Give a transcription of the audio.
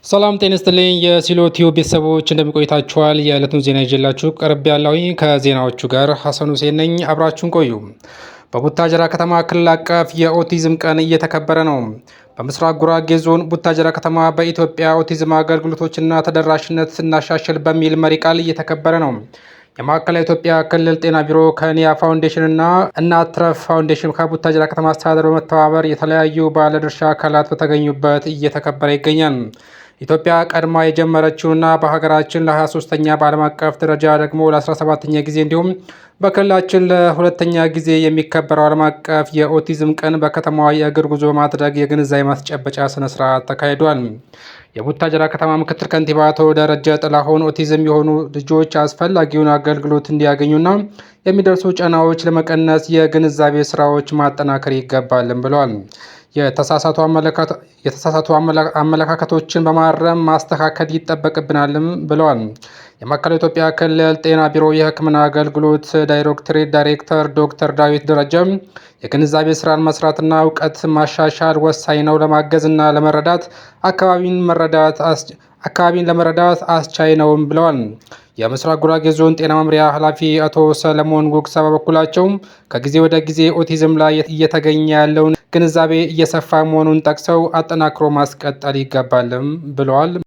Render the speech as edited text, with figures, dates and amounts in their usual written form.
ሰላም ጤና ይስጥልኝ የሲሎ ቲዩብ ቤተሰቦች እንደምቆይታችኋል። የዕለቱን ዜና ይዤላችሁ ቀርብ ያለውኝ ከዜናዎቹ ጋር ሐሰን ሁሴን ነኝ። አብራችሁን ቆዩ። በቡታጀራ ከተማ ክልል አቀፍ የኦቲዝም ቀን እየተከበረ ነው። በምስራቅ ጉራጌ ዞን ቡታጀራ ከተማ በኢትዮጵያ ኦቲዝም አገልግሎቶችና ተደራሽነት እናሻሽል በሚል መሪ ቃል እየተከበረ ነው። የማዕከላዊ ኢትዮጵያ ክልል ጤና ቢሮ ከኒያ ፋውንዴሽን እና እናት ትረፍ ፋውንዴሽን ከቡታጀራ ከተማ አስተዳደር በመተባበር የተለያዩ ባለድርሻ አካላት በተገኙበት እየተከበረ ይገኛል። ኢትዮጵያ ቀድማ የጀመረችውና በሀገራችን ለ23ኛ በዓለም አቀፍ ደረጃ ደግሞ ለ17ኛ ጊዜ እንዲሁም በክልላችን ለሁለተኛ ጊዜ የሚከበረው ዓለም አቀፍ የኦቲዝም ቀን በከተማዋ የእግር ጉዞ ማድረግ የግንዛቤ ማስጨበጫ ስነስርዓት ተካሂዷል። የቡታጀራ ከተማ ምክትል ከንቲባ አቶ ደረጀ ጥላሁን ኦቲዝም የሆኑ ልጆች አስፈላጊውን አገልግሎት እንዲያገኙና የሚደርሱ ጫናዎች ለመቀነስ የግንዛቤ ስራዎች ማጠናከር ይገባልም ብለዋል። የተሳሳቱ አመለካከቶችን በማረም ማስተካከል ይጠበቅብናልም ብለዋል። የማዕከላዊ ኢትዮጵያ ክልል ጤና ቢሮ የሕክምና አገልግሎት ዳይሬክቶሬት ዳይሬክተር ዶክተር ዳዊት ደረጀም የግንዛቤ ስራን መስራትና እውቀት ማሻሻል ወሳኝ ነው፣ ለማገዝና ለመረዳት አካባቢን ለመረዳት አስቻይ ነውም ብለዋል። የምስራቅ ጉራጌ ዞን ጤና መምሪያ ኃላፊ አቶ ሰለሞን ጉግሳ በበኩላቸው ከጊዜ ወደ ጊዜ ኦቲዝም ላይ እየተገኘ ያለውን ግንዛቤ እየሰፋ መሆኑን ጠቅሰው አጠናክሮ ማስቀጠል ይገባልም ብለዋል።